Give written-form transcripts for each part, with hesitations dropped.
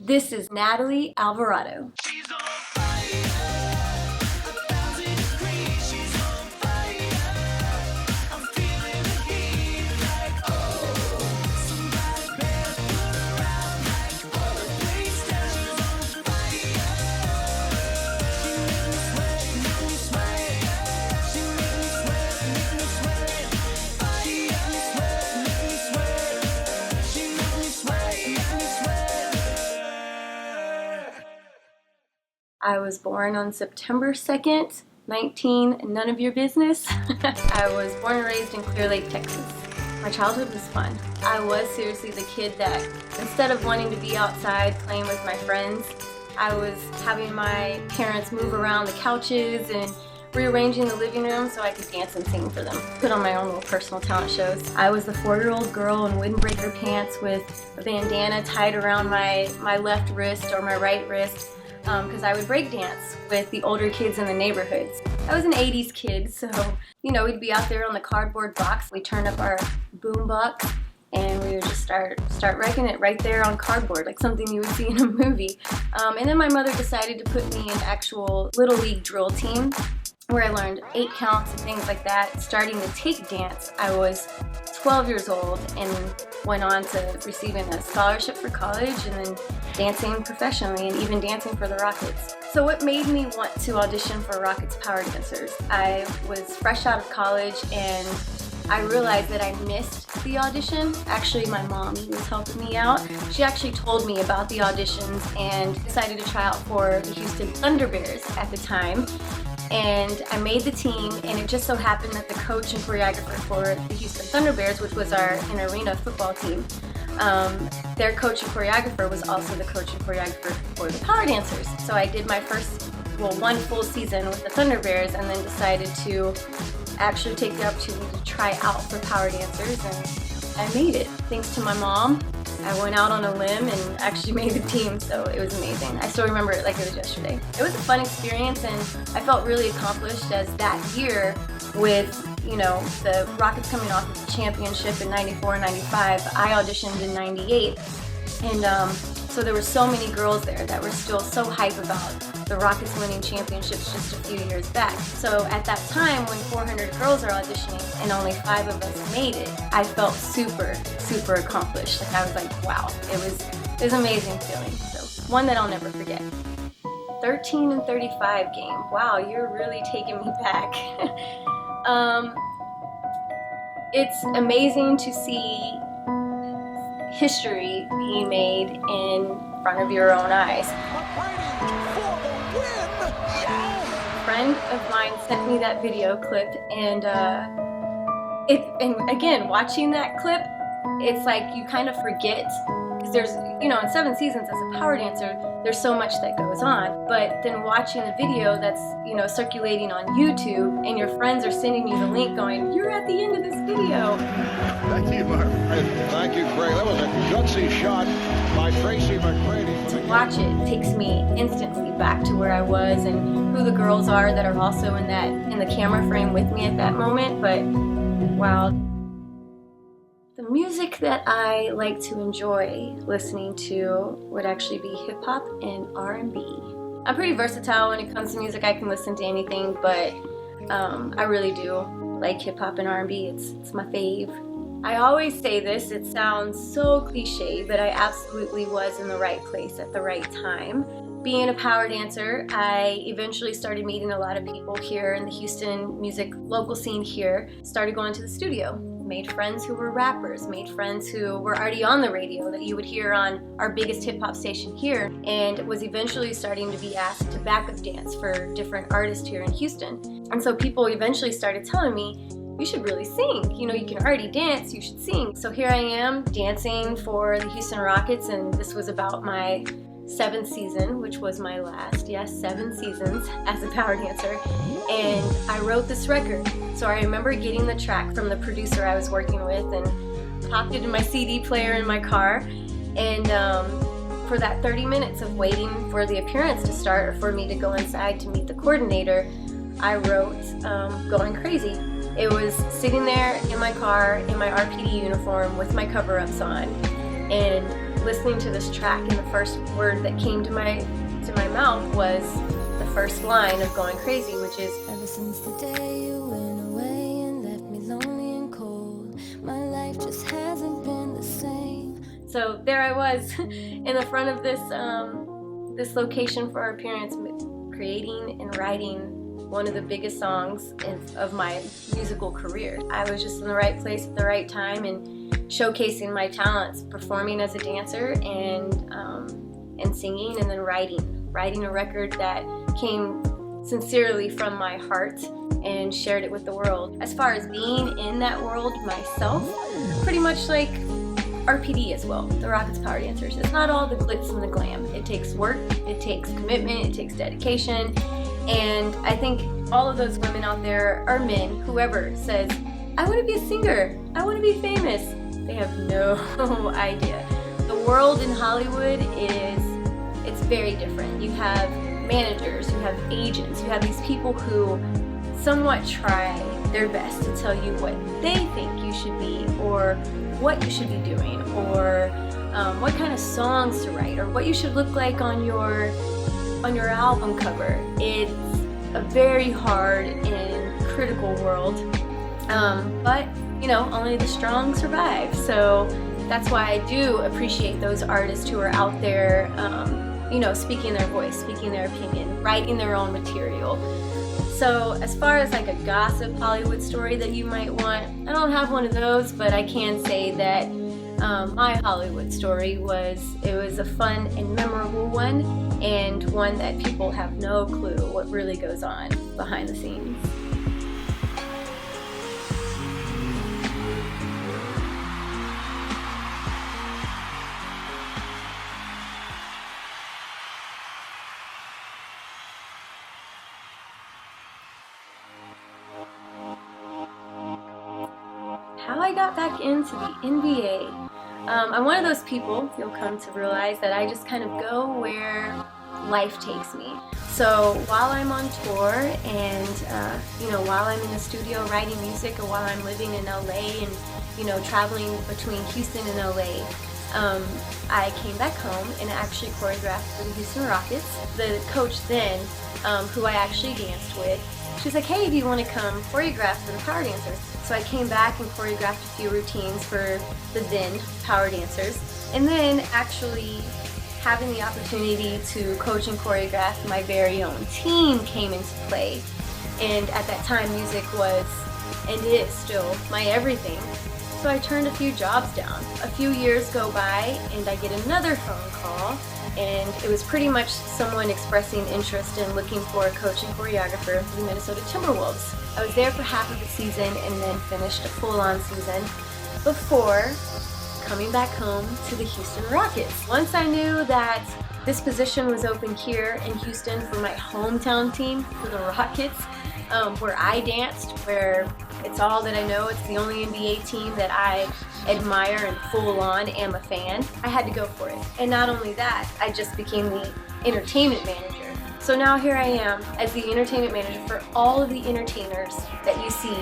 This is Natalie Alvarado. I was born on September 2nd, none of your business. I was born and raised in Clear Lake, Texas. My childhood was fun. I was seriously the kid that instead of wanting to be outside playing with my friends, I was having my parents move around the couches and rearranging the living room so I could dance and sing for them. Put on my own little personal talent shows. I was the 4-year-old girl in windbreaker pants with a bandana tied around my left wrist or my right wrist, because I would break dance with the older kids in the neighborhoods. I was an 80s kid, so we'd be out there on the cardboard box. We'd turn up our boom box and we would just start wrecking it right there on cardboard, like something you would see in a movie. And then my mother decided to put me in actual Little League drill team, where I learned 8 counts and things like that. Starting to take dance, I was 12 years old and went on to receiving a scholarship for college and then dancing professionally and even dancing for the Rockets. So what made me want to audition for Rockets Power Dancers? I was fresh out of college and I realized that I missed the audition. Actually, my mom was helping me out. She actually told me about the auditions and decided to try out for the Houston Thunderbears at the time. And I made the team, and it just so happened that the coach and choreographer for the Houston Thunderbears, which was our in-arena football team, their coach and choreographer was also the coach and choreographer for the Power Dancers. So I did my one full season with the Thunderbears and then decided to actually take the opportunity to try out for Power Dancers, and I made it. Thanks to my mom, I went out on a limb and actually made the team, so it was amazing. I still remember it like it was yesterday. It was a fun experience, and I felt really accomplished as that year with, the Rockets coming off of the championship in 94 and 95, I auditioned in 98. And so there were so many girls there that were still so hype about the Rockets winning championships just a few years back. So at that time, when 400 girls are auditioning and only 5 of us made it, I felt super, super accomplished. Like I was like, wow, it was an amazing feeling. So one that I'll never forget. 13 and 35 game. Wow, you're really taking me back. It's amazing to see history being made in front of your own eyes. A friend of mine sent me that video clip, and again, watching that clip, it's like you kind of forget, because there's, in 7 seasons as a power dancer, there's so much that goes on, but then watching the video that's, circulating on YouTube, and your friends are sending you the link going, you're at the end of this video. Thank you, Mark. Thank you, Craig. That was a gutsy shot by Tracy McGrady. To watch it takes me instantly back to where I was and who the girls are that are also in the camera frame with me at that moment, but wow. The music that I like to enjoy listening to would actually be hip-hop and R&B. I'm pretty versatile when it comes to music. I can listen to anything, but I really do like hip-hop and R&B. It's my fave. I always say this, it sounds so cliche, but I absolutely was in the right place at the right time. Being a power dancer, I eventually started meeting a lot of people here in the Houston music local scene here. Started going to the studio. Made friends who were rappers, made friends who were already on the radio that you would hear on our biggest hip-hop station here, and was eventually starting to be asked to backup dance for different artists here in Houston. And so people eventually started telling me, you should really sing. You can already dance, you should sing. So here I am dancing for the Houston Rockets, and this was about my 7th season, which was my last, 7 seasons as a power dancer, and I wrote this record. So I remember getting the track from the producer I was working with and popped it in my CD player in my car, and for that 30 minutes of waiting for the appearance to start or for me to go inside to meet the coordinator, I wrote Going Crazy. It was sitting there in my car in my RPD uniform with my cover-ups on, and listening to this track, and the first word that came to my mouth was the first line of Going Crazy, which is, ever since the day you went away and left me lonely and cold, my life just hasn't been the same. so there I was in the front of this location for our parents, creating and writing one of the biggest songs of my musical career. I was just in the right place at the right time and showcasing my talents, performing as a dancer and singing, and then writing a record that came sincerely from my heart and shared it with the world. As far as being in that world myself, pretty much like RPD as well, the Rockets Power Dancers. It's not all the glitz and the glam. It takes work, it takes commitment, it takes dedication, and I think all of those women out there are men, whoever says, I want to be a singer, I want to be famous. They have no idea. The world in Hollywood it's very different. You have managers, you have agents, you have these people who somewhat try their best to tell you what they think you should be, or what you should be doing, or what kind of songs to write, or what you should look like on your album cover. It's a very hard and critical world, but only the strong survive. So that's why I do appreciate those artists who are out there, speaking their voice, speaking their opinion, writing their own material. So as far as like a gossip Hollywood story that you might want, I don't have one of those, but I can say that my Hollywood story was a fun and memorable one, and one that people have no clue what really goes on behind the scenes. How I got back into the NBA. I'm one of those people, you'll come to realize, that I just kind of go where life takes me. So while I'm on tour and, while I'm in the studio writing music, or while I'm living in LA and, traveling between Houston and LA, I came back home and actually choreographed for the Houston Rockets. The coach then, who I actually danced with, she's like, hey, do you want to come choreograph for the Power Dancers? So I came back and choreographed a few routines for the then Power Dancers. And then actually having the opportunity to coach and choreograph my very own team came into play. And at that time, music was, and is still, my everything. So I turned a few jobs down. A few years go by and I get another phone call, and it was pretty much someone expressing interest in looking for a coach and choreographer for the Minnesota Timberwolves. I was there for half of the season and then finished a full-on season before coming back home to the Houston Rockets. Once I knew that this position was open here in Houston for my hometown team, for the Rockets, where I danced, where it's all that I know, it's the only NBA team that I admire and full on am a fan, I had to go for it. And not only that, I just became the entertainment manager. So now here I am as the entertainment manager for all of the entertainers that you see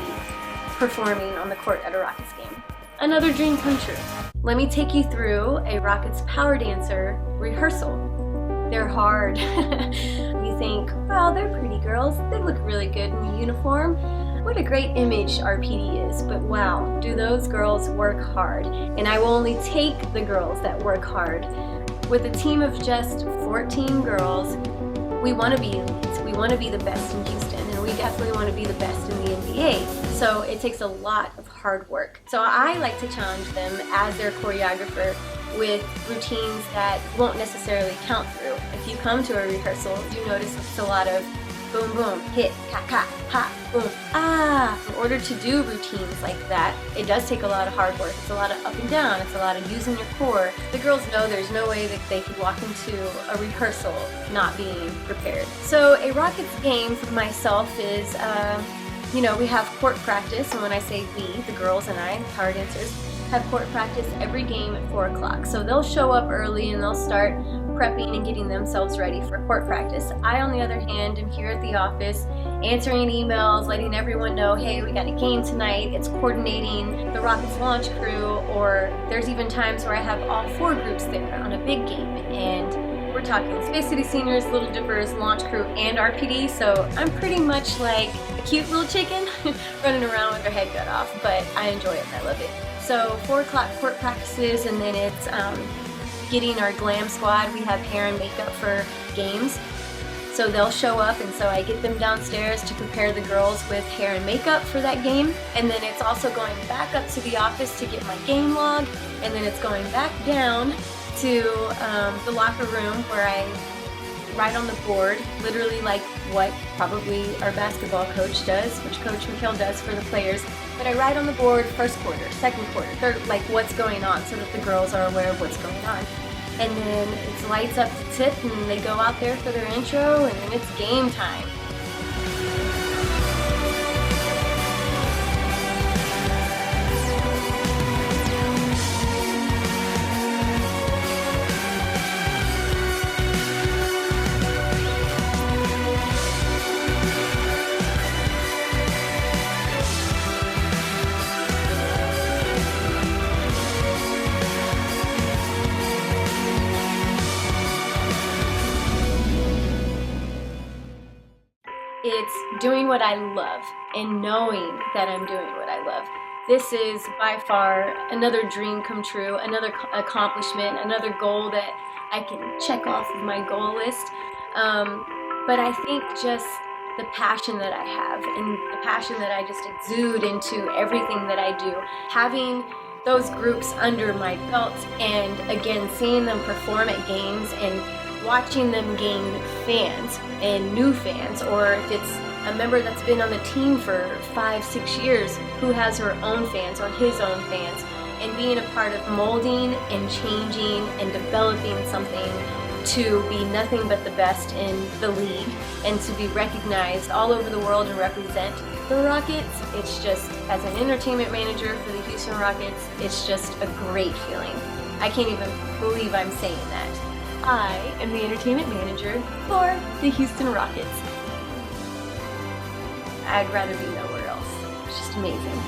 performing on the court at a Rockets game. Another dream come true. Let me take you through a Rockets Power Dancer rehearsal. They're hard. You think, wow, they're pretty girls. They look really good in the uniform. What a great image RPD is, but wow, do those girls work hard. And I will only take the girls that work hard. With a team of just 14 girls, we want to be elite. We want to be the best in Houston, and we definitely want to be the best in the NBA. So it takes a lot of hard work. So I like to challenge them as their choreographer with routines that won't necessarily count through. If you come to a rehearsal, you notice it's a lot of boom, boom, hit, ka, ka, ha, boom, ah. In order to do routines like that, it does take a lot of hard work. It's a lot of up and down. It's a lot of using your core. The girls know there's no way that they could walk into a rehearsal not being prepared. So a Rockets game for myself is, we have court practice, and when I say we, the girls and I, the Power Dancers, have court practice every game at 4 o'clock. So they'll show up early and they'll start prepping and getting themselves ready for court practice. I, on the other hand, am here at the office answering emails, letting everyone know, hey, we got a game tonight. It's coordinating the Rockets launch crew, or there's even times where I have all 4 groups there on a big game, and we're talking Space City Seniors, Little Dippers, launch crew, and RPD, so I'm pretty much like a cute little chicken running around with her head cut off, but I enjoy it and I love it. So 4 o'clock court practices, and then it's getting our glam squad. We have hair and makeup for games. So they'll show up, and so I get them downstairs to prepare the girls with hair and makeup for that game. And then it's also going back up to the office to get my game log, and then it's going back down to the locker room where I write on the board, literally like what probably our basketball coach does, which Coach McHale does for the players. But I write on the board first quarter, second quarter, third, like what's going on, so that the girls are aware of what's going on. And then it's lights up to tip, and they go out there for their intro, and then it's game time. It's doing what I love and knowing that I'm doing what I love. This is by far another dream come true, another accomplishment, another goal that I can check off of my goal list. But I think just the passion that I have and the passion that I just exude into everything that I do, having those groups under my belt, and again, seeing them perform at games and watching them gain fans and new fans, or if it's a member that's been on the team for 5-6 years who has her own fans or his own fans, and being a part of molding and changing and developing something to be nothing but the best in the league and to be recognized all over the world and represent the Rockets. It's just, as an entertainment manager for the Houston Rockets, it's just a great feeling. I can't even believe I'm saying that. I am the entertainment manager for the Houston Rockets. I'd rather be nowhere else. It's just amazing.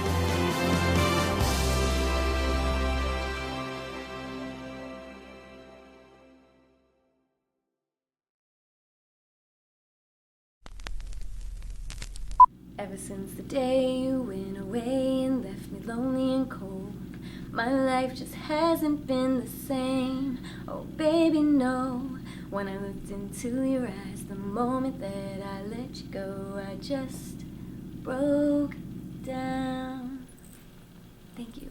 Ever since the day you went away and left me lonely and cold, my life just hasn't been the same. Oh baby, no. When I looked into your eyes, the moment that I let you go, I just broke down. Thank you.